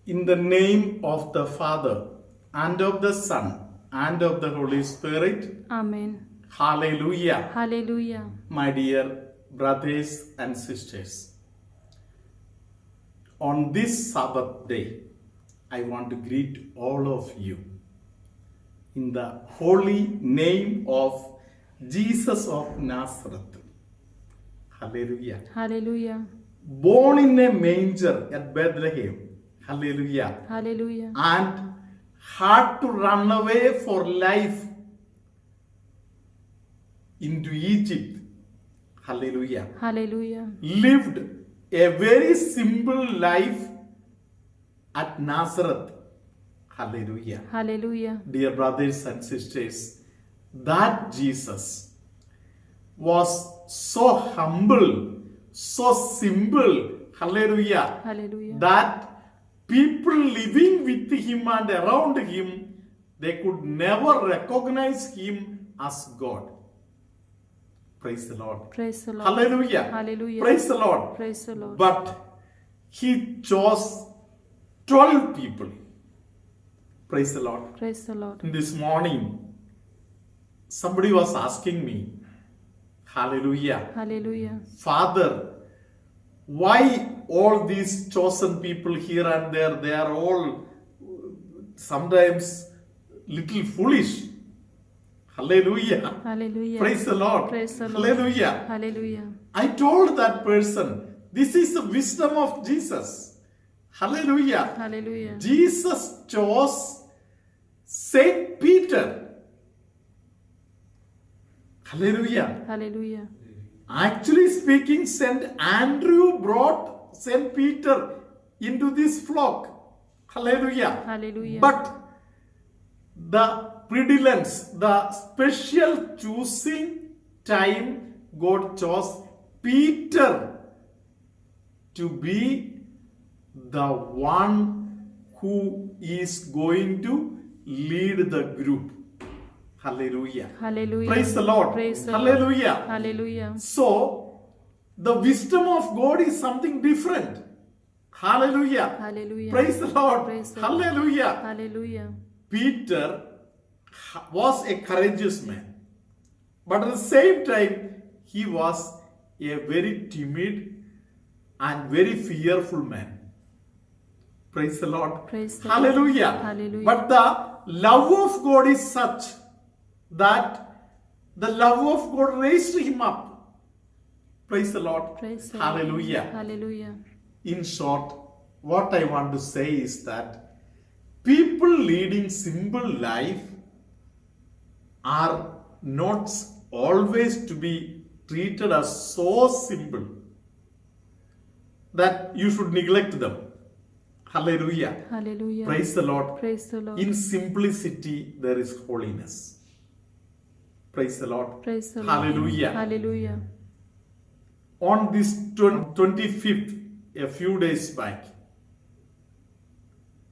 In the name of the Father, and of the Son, and of the Holy Spirit. Amen. Hallelujah. Hallelujah. My dear brothers and sisters, on this Sabbath day, I want to greet all of you in the holy name of Jesus of Nazareth. Hallelujah. Hallelujah. Born in a manger at Bethlehem. Hallelujah. Hallelujah. And had to run away for life into Egypt. Hallelujah. Hallelujah. Lived a very simple life at Nazareth. Hallelujah. Hallelujah. Dear brothers and sisters, that Jesus was so humble, so simple, hallelujah, Hallelujah. that people living with him and around him, they could never recognize him as God. Praise the Lord. Praise the Lord. Hallelujah. Hallelujah. Praise the Lord. Praise the Lord. But he chose 12 people. Praise the Lord. Praise the Lord. This morning, somebody was asking me, hallelujah, Hallelujah. Father, why all these chosen people here and there, they are all sometimes little foolish. Hallelujah. Hallelujah. Praise the Lord. Praise the Lord. Hallelujah. Hallelujah. I told that person, this is the wisdom of Jesus. Hallelujah. Hallelujah. Jesus chose Saint Peter. Hallelujah. Hallelujah. Actually speaking, Saint Andrew brought Saint Peter into this flock. Hallelujah. Hallelujah. But the prevalence, the special choosing time, God chose Peter to be the one who is going to lead the group. Hallelujah. Hallelujah. Praise the Lord. Praise the Hallelujah. Lord. Hallelujah. So, the wisdom of God is something different. Hallelujah. Hallelujah. Praise the Lord. Praise the Lord. Hallelujah. Hallelujah. Peter was a courageous man, but at the same time, he was a very timid and very fearful man. Praise the Lord. Praise the Hallelujah. Lord. Hallelujah. But the love of God is such that the love of God raised him up. Praise the Lord. Praise the Hallelujah. Lord. Hallelujah. In short, what I want to say is that people leading simple life are not always to be treated as so simple that you should neglect them. Hallelujah. Hallelujah. Praise the Lord. Praise the Lord. In simplicity, there is holiness. Praise the Lord. Praise the Lord. Hallelujah. Hallelujah. On this 25th, a few days back,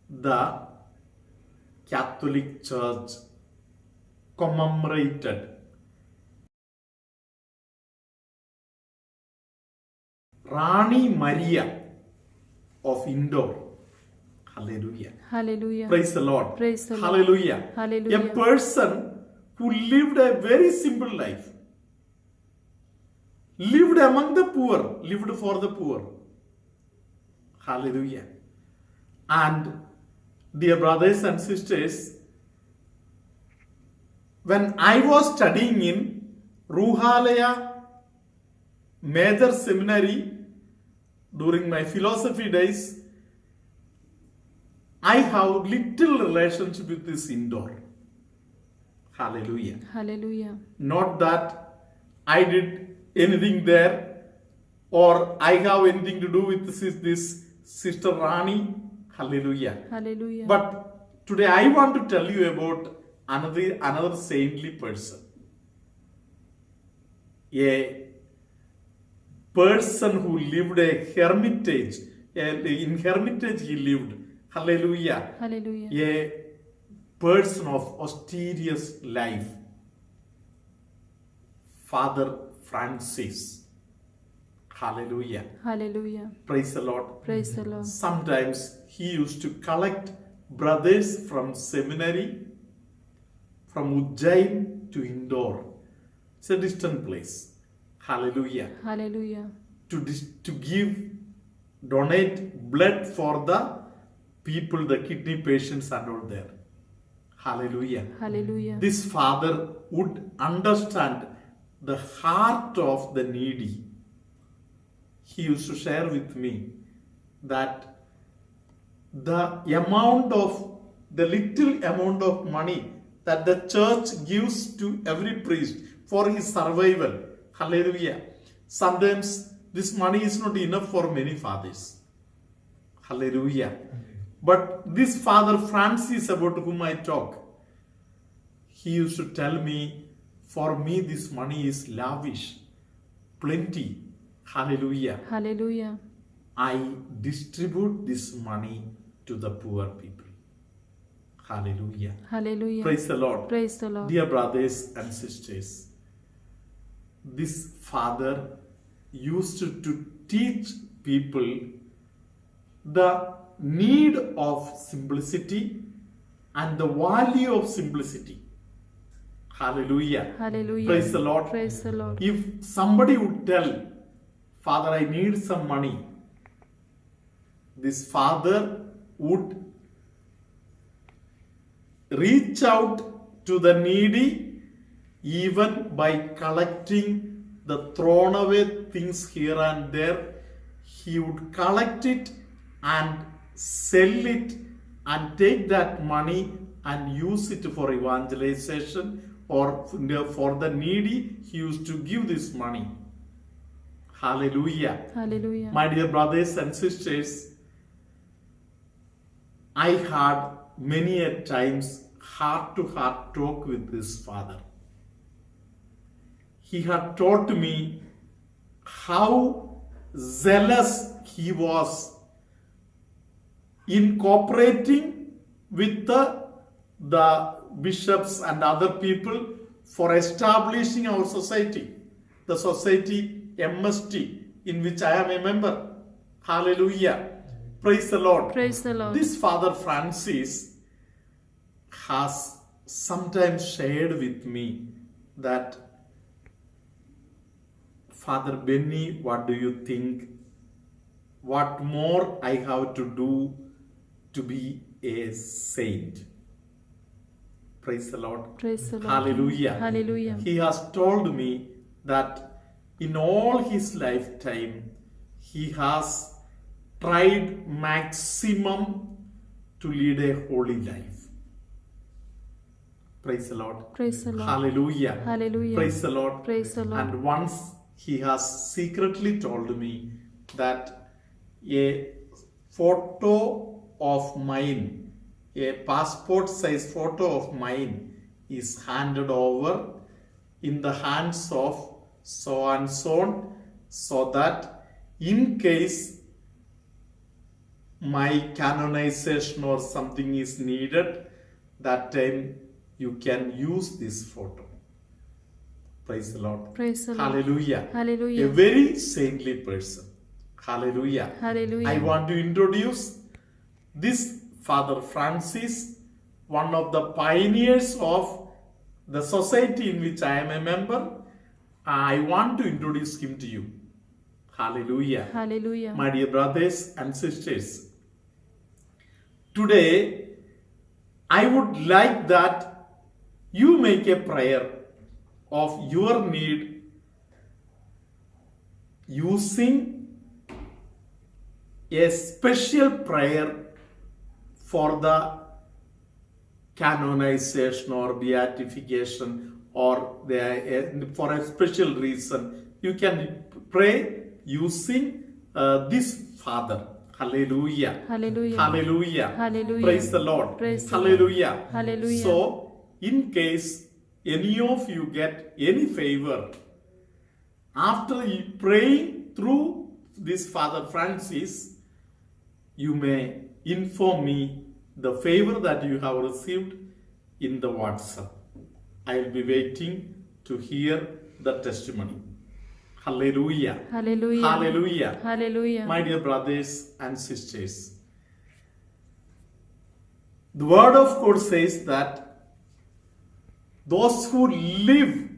the Catholic Church commemorated Rani Maria of Indore. Hallelujah. Hallelujah. Praise the Lord. Praise the Lord. Hallelujah. Hallelujah. A person who lived a very simple life, lived among the poor, lived for the poor. Hallelujah. And dear brothers and sisters, when I was studying in Ruhalaya Major Seminary during my philosophy days, I have little relationship with this Indore. Hallelujah. Hallelujah. Not that I did anything there or I have anything to do with this Sister Rani. Hallelujah. Hallelujah. But today I want to tell you about another saintly person. A person who lived a hermitage. In hermitage he lived. Hallelujah. Hallelujah. A person of austerious life. Father Francis. Hallelujah. Hallelujah. Praise the Lord. Praise the Lord. Sometimes he used to collect brothers from seminary, from Ujjain to Indore. It's a distant place. Hallelujah. Hallelujah. To donate blood for the people, the kidney patients and all there. Hallelujah. Hallelujah. This father would understand the heart of the needy. He used to share with me that the little amount of money that the church gives to every priest for his survival. Hallelujah. Sometimes this money is not enough for many fathers. Hallelujah. But this Father Francis, about whom I talk, he used to tell me, for me this money is lavish, plenty. Hallelujah. Hallelujah. I distribute this money to the poor people. Hallelujah. Hallelujah. Praise the Lord. Praise the Lord. Dear brothers and sisters, this father used to teach people the need of simplicity and the value of simplicity. Hallelujah. Hallelujah. Praise the Lord. Praise the Lord. If somebody would tell, Father, I need some money, this father would reach out to the needy even by collecting the thrown away things here and there. He would collect it and sell it and take that money and use it for evangelization or for the needy. He used to give this money. Hallelujah. Hallelujah. My dear brothers and sisters, I had many a times heart-to-heart talk with this father. He had taught me how zealous he was in cooperating with the bishops and other people for establishing our society, the society MST, in which I am a member. Hallelujah. Praise the Lord. Praise the Lord. This Father Francis has sometimes shared with me that, Father Benny, what do you think? What more I have to do to be a saint? Praise the Lord. Praise the Lord. Hallelujah. Hallelujah. He has told me that in all his lifetime, he has tried maximum to lead a holy life. Praise the Lord. Praise the Lord. Hallelujah. Hallelujah. Praise the Lord. Praise the Lord. And once he has secretly told me that a photo of mine, a passport size photo of mine, is handed over in the hands of so and so that in case my canonization or something is needed, that time you can use this photo. Praise the Lord. Praise the Lord. Hallelujah. Hallelujah. A very saintly person. Hallelujah. Hallelujah. I want to introduce this Father Francis, one of the pioneers of the society in which I am a member. I want to introduce him to you. Hallelujah. Hallelujah. My dear brothers and sisters, today I would like that you make a prayer of your need using a special prayer for the canonization or beatification or for a special reason. You can pray using this Father. Hallelujah. Hallelujah. Hallelujah. Hallelujah. Praise the Lord. Praise the Hallelujah. Lord. Hallelujah. So, in case any of you get any favor, after praying through this Father Francis, you may inform me the favor that you have received in the WhatsApp. I will be waiting to hear the testimony. Hallelujah. Hallelujah. Hallelujah. Hallelujah. My dear brothers and sisters, the word of God says that those who live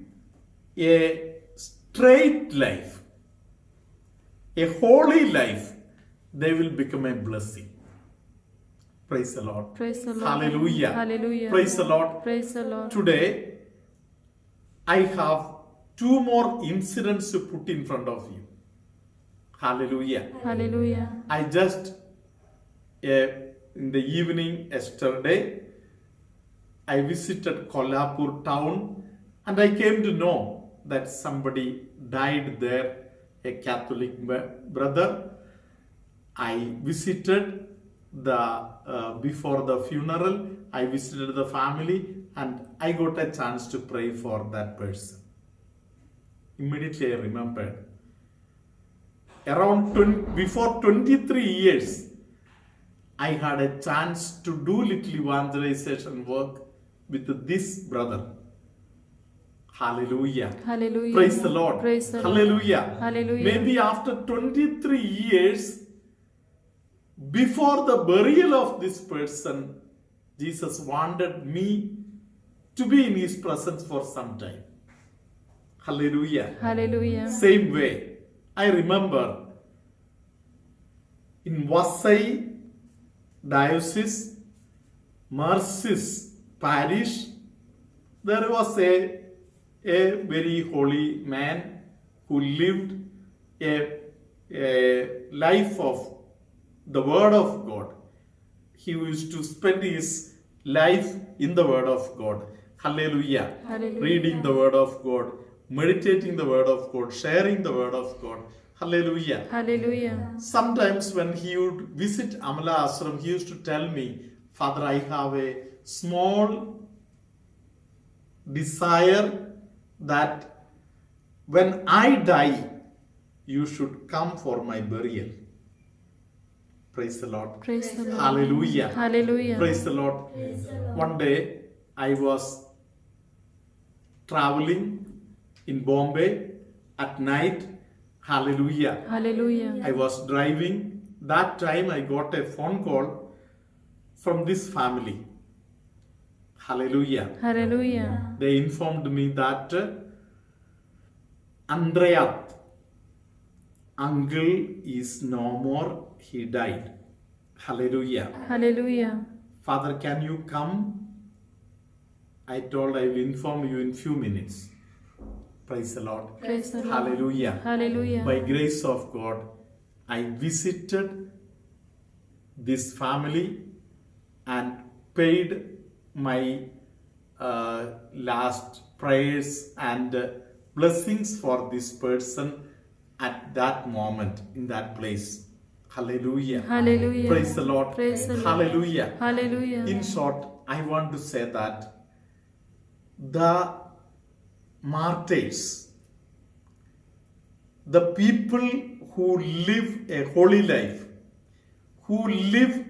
a straight life, a holy life, they will become a blessing. Praise the Lord. Praise the Lord. Hallelujah. Hallelujah. Praise the Lord. Praise the Lord. Today, I have two more incidents to put in front of you. Hallelujah. Hallelujah. I just, in the evening yesterday, I visited Kolhapur town and I came to know that somebody died there, a Catholic brother. I visited before the funeral, I visited the family and I got a chance to pray for that person. Immediately I remembered. Before 23 years, I had a chance to do little evangelization work with this brother. Hallelujah. Hallelujah. Praise the Lord. Praise the Lord. Hallelujah. Hallelujah. Maybe after 23 years, before the burial of this person, Jesus wanted me to be in his presence for some time. Hallelujah. Hallelujah. Same way, I remember in Vasai Diocese, Marcis Parish, there was a very holy man who lived a life of the Word of God. He used to spend his life in the Word of God. Hallelujah. Hallelujah. Reading the Word of God, meditating the Word of God, sharing the Word of God. Hallelujah. Hallelujah. Sometimes when he would visit Amala Ashram, he used to tell me, Father, I have a small desire that when I die, you should come for my burial. Praise the Lord. Praise the Lord. Hallelujah. Hallelujah. Praise the Lord. One day I was traveling in Bombay at night. Hallelujah. Hallelujah. I was driving. That time I got a phone call from this family. Hallelujah. Hallelujah. They informed me that Andreath, uncle, is no more. He died. Hallelujah. Hallelujah. Father, can you come? I told I will inform you in few minutes. Praise the Lord. Praise the Lord. Hallelujah. Hallelujah. By grace of God, I visited this family and paid my last prayers and blessings for this person at that moment, in that place. Hallelujah. Hallelujah. Praise the Lord. Praise the Lord. Hallelujah. Hallelujah. In short, I want to say that the martyrs, the people who live a holy life, who live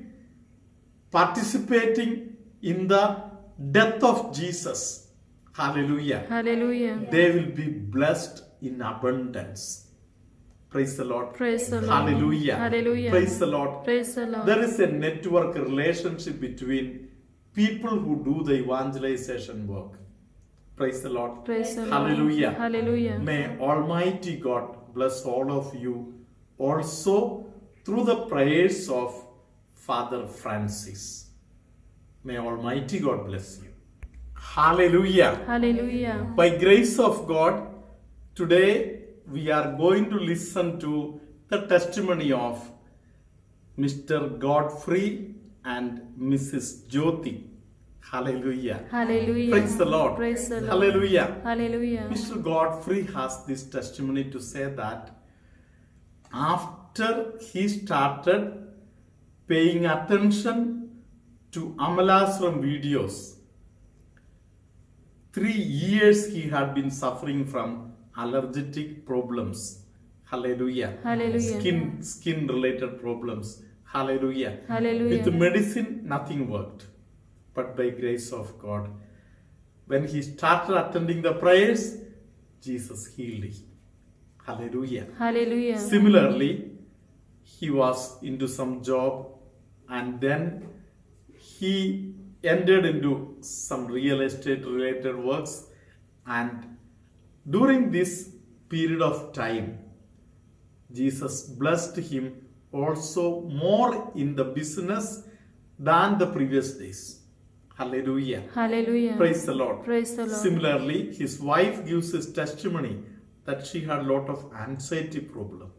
participating in the death of Jesus, hallelujah, Hallelujah. they will be blessed in abundance. Praise the Lord. Praise the Lord. Hallelujah. Hallelujah. Praise the Lord. Praise the Lord. There is a network relationship between people who do the evangelization work. Praise the Lord. Praise the Lord. Hallelujah. Hallelujah. May Almighty God bless all of you also through the prayers of Father Francis. May Almighty God bless you. Hallelujah. Hallelujah. By grace of God, today we are going to listen to the testimony of Mr. Godfrey and Mrs. Jyoti. Hallelujah. Hallelujah. Praise the Lord. Praise the Lord. Hallelujah. Hallelujah. Mr. Godfrey has this testimony to say that after he started paying attention to Amalasram videos, 3 years he had been suffering from allergic problems. Hallelujah. Hallelujah. Skin related problems. Hallelujah. Hallelujah. With medicine, nothing worked. But by grace of God, when he started attending the prayers, Jesus healed him. Hallelujah. Hallelujah. Similarly, he was into some job and then he entered into some real estate related works, and during this period of time Jesus blessed him also more in the business than the previous days. Hallelujah. Hallelujah. Praise the Lord. Praise the Lord. Similarly, his wife gives his testimony that she had a lot of anxiety problem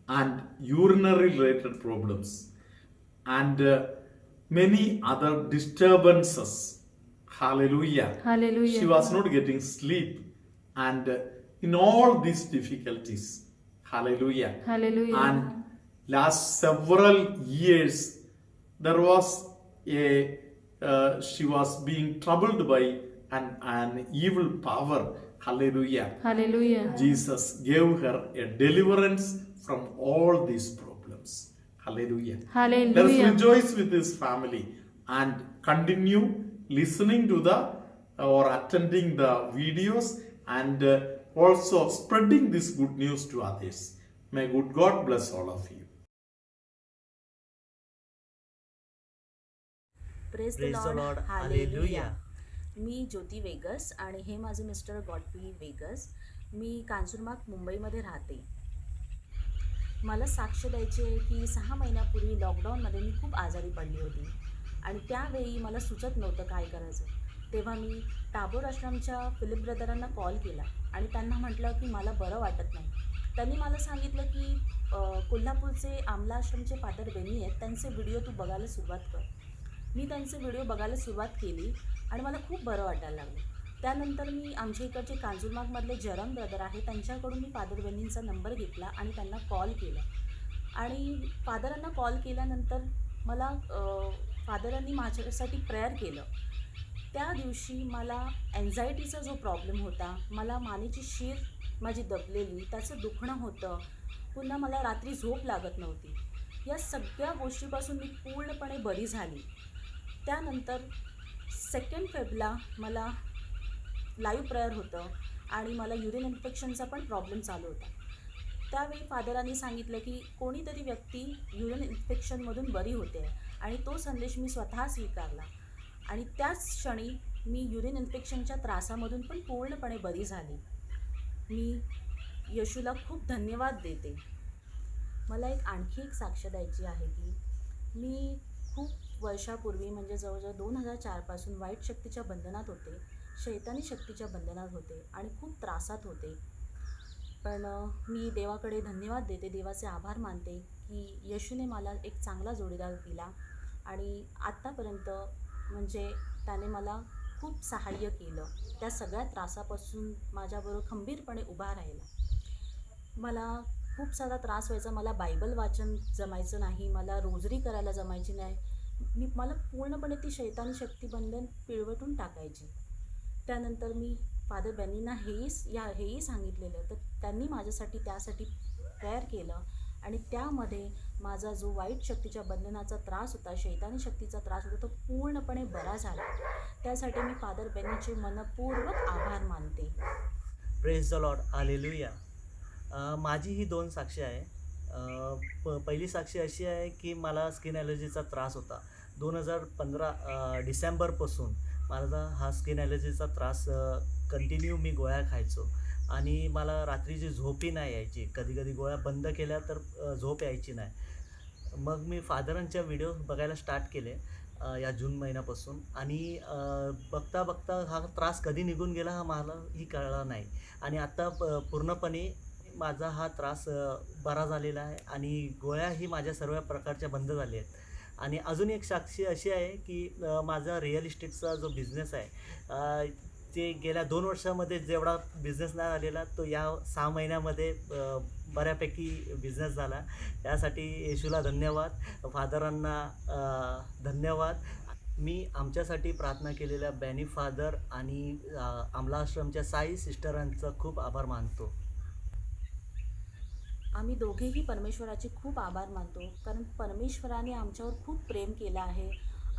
and urinary related problems and many other disturbances. Hallelujah. Hallelujah. She was not getting sleep, and in all these difficulties, hallelujah. Hallelujah. And last several years there was a she was being troubled by an evil power. Hallelujah. Hallelujah. Jesus gave her a deliverance from all these problems. Hallelujah. Let us Hallelujah. rejoice with this family and continue listening to the or attending the videos and also spreading this good news to others. May good God bless all of you. Praise the Praise the Lord Lord. Hallelujah. Hallelujah. Me Jyoti vagus आणि हे माझे mister Godfrey vagus. मी कांजूरमार्ग मुंबईमध्ये राहते. मला साक्ष द्यायची आहे की 6 महिन्यापूर्वी लॉकडाऊनमध्ये मी खूप आजारी पडली होती आणि त्यावेळी मला सुचत नव्हतं काय करायचं. तेव्हा मी टागोर आश्रमच्या फिलिप ब्रदरांना कॉल केला आणि त्यांना म्हटलं की मला बरं वाटत नाही. त्यांनी मला सांगितलं की कोल्हापूरचे आमला आश्रमचे फादर बेनी आहेत, त्यांचे व्हिडिओ तू बघायला सुरुवात कर. मी त्यांचे व्हिडिओ बघायला सुरुवात केली आणि मला खूप बरं वाटायला लागलं. त्यानंतर मी आमच्या इकडचे कांजूरमार्गमधले जरंग ब्रदर आहे त्यांच्याकडून मी फादर बेनींचा नंबर घेतला आणि त्यांना कॉल केला आणि फादरांना कॉल केल्यानंतर मला फादरांनी माझ्यासाठी प्रेयर केलं. त्या दिवशी मला अँझायटीचा जो प्रॉब्लेम होता, मला मानेची शीर माझी दबलेली, त्याचं दुखणं होतं, पुन्हा मला रात्री झोप लागत नव्हती, या सगळ्या गोष्टीपासून मी पूर्णपणे बरी झाली. त्यानंतर 2 फेब्रुवारीला मला लाईव्ह प्रेयर होतं आणि मला युरिन इन्फेक्शनचा पण प्रॉब्लेम चालू होता. त्यावेळी फादरांनी सांगितलं की कोणीतरी व्यक्ती युरिन इन्फेक्शनमधून बरी होते आणि तो संदेश मी स्वतः स्वीकारला आणि त्याच क्षणी मी युरिन इन्फेक्शनच्या त्रासामधून पण पूर्णपणे बरी झाली. मी येशूला खूप धन्यवाद देते. मला आणखी एक साक्ष द्यायची आहे की मी खूप वर्षापूर्वी म्हणजे जवळजवळ 2004 पासून वाईट शक्तीच्या बंधनात होते, शैतानी शक्तीच्या बंधनात होते आणि खूप त्रासात होते. पण मी देवाकडे धन्यवाद देते, देवाचे आभार मानते की येशूने मला एक चांगला जोडीदार दिला आणि आत्तापर्यंत म्हणजे त्याने मला खूप सहाय्य केलं. त्या सगळ्या त्रासापासून माझ्याबरोबर खंबीरपणे उभा राहिला. मला खूप सारा त्रास व्हायचा. मला बायबल वाचन जमायचं नाही, मला रोजरी करायला जमायची नाही. मला पूर्णपणे ती शैतानी शक्तीबंधन पिळवटून टाकायची. त्यानंतर मी फादर बेनींना हेही सांगितलेलं, तर त्यांनी माझ्यासाठी त्यासाठी प्रेयर केलं आणि त्यामध्ये माझा जो वाईट शक्तीच्या बंधनाचा त्रास होता, शैतानी शक्तीचा त्रास होता, तो पूर्णपणे बरा झाला. त्यासाठी मी फादर बेनीचे मनपूर्वक आभार मानते. Praise the Lord. हालेलुया. माझी ही 2 साक्षी आहे. पहिली साक्षी अशी आहे की मला स्किन ॲलर्जीचा त्रास होता. 2015 डिसेंबरपासून माझा हा स्किन ॲलर्जीचा त्रास कंटिन्यू मी गोळ्या खायचो आणि मला रात्रीची झोपही नाही यायची. कधी कधी गोळ्या बंद केल्या तर झोप यायची नाही. मग मी फादरांच्या व्हिडिओ बघायला स्टार्ट केले या जून महिन्यापासून आणि बघता बघता हा त्रास कधी निघून गेला हा मलाही कळला नाही आणि आत्ता पूर्णपणे माझा हा त्रास बरा झालेला आहे आणि गोळ्याही माझ्या सर्व प्रकारच्या बंद झाल्या आहेत. आणि अजून एक साक्षी अशी आहे की माझा रिअल इस्टेटचा जो बिझनेस आहे ते गेल्या 2 वर्षामध्ये जेवढा बिझनेस नाही झालेला तो या 6 महिन्यामध्ये बऱ्यापैकी बिझनेस झाला. त्यासाठी येशूला धन्यवाद, फादरांना धन्यवाद. मी आमच्यासाठी प्रार्थना केलेल्या बॅनी फादर आणि आमला आश्रमच्या साई सिस्टरांचा खूप आभार मानतो. आम्ही दोघेही परमेश्वराचे खूप आभार मानतो, कारण परमेश्वराने आमच्यावर खूप प्रेम केलं आहे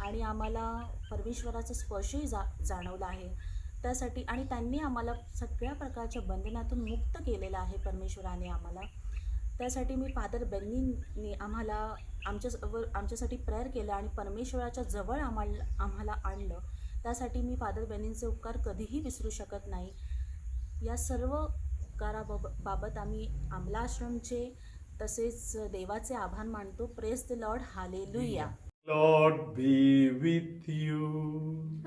आणि आम्हाला परमेश्वराचा स्पर्शही जाणवला आहे. त्यासाठी आणि त्यांनी आम्हाला सगळ्या प्रकारच्या बंधनातून मुक्त केलेलं आहे परमेश्वराने आम्हाला. त्यासाठी मी फादर बेन्नीने आमच्यासाठी प्रेयर केलं आणि परमेश्वराच्या जवळ आम्हाला आणलं. त्यासाठी मी फादर बेन्नींचे उपकार कधीही विसरू शकत नाही. या सर्व उपकाराबाबत आम्ही आमला आश्रमचे तसेच देवाचे आभार मानतो. Praise the Lord, hallelujah. Lord be with you.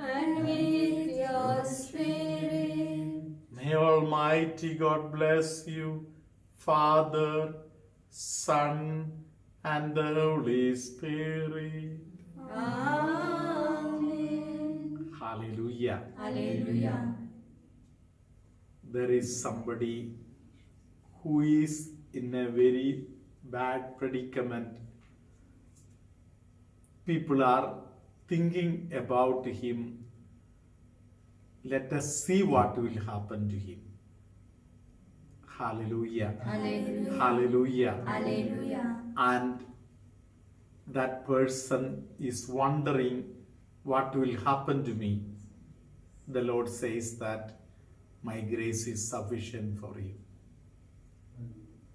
And with your spirit. May Almighty God bless you, Father, Son, and the Holy Spirit. Amen. Hallelujah. Hallelujah. There is somebody who is in a very bad predicament. People are thinking about him. Let us see what will happen to him. Hallelujah. Hallelujah. Hallelujah. Hallelujah. And that person is wondering what will happen to me. The Lord says that my grace is sufficient for you.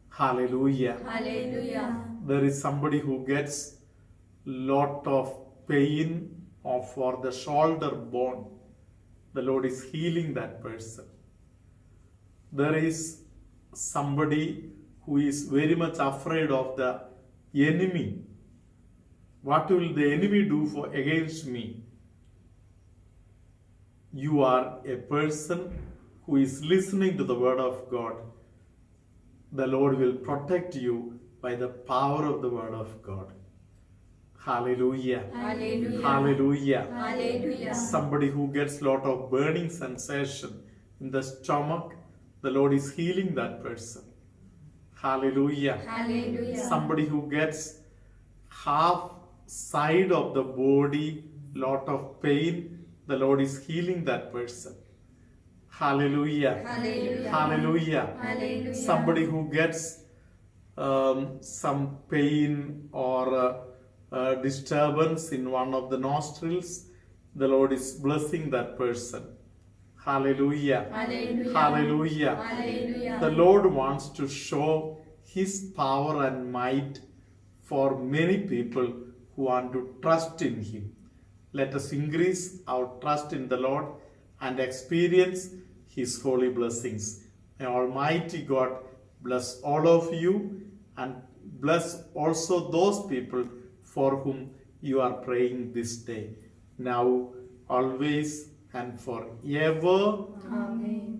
Hallelujah. Hallelujah. There is somebody who gets lot of pain for the shoulder bone. The Lord is healing that person. There is somebody who is very much afraid of the enemy. What will the enemy do against me? You are a person who is listening to the word of God. The Lord will protect you by the power of the word of God. Hallelujah. Hallelujah. Hallelujah. Hallelujah. Somebody who gets lot of burning sensation in the stomach, the Lord is healing that person. Hallelujah. Hallelujah. Somebody who gets half side of the body, lot of pain, the Lord is healing that person. Hallelujah. Hallelujah. Hallelujah. Hallelujah. Somebody who gets some pain or disturbance in one of the nostrils, the Lord is blessing that person. Hallelujah. Hallelujah. Hallelujah. Hallelujah. The Lord wants to show His power and might for many people who want to trust in Him. Let us increase our trust in the Lord and experience His holy blessings. May Almighty God bless all of you and bless also those people for whom you are praying this day. Now, always, and forever. Amen.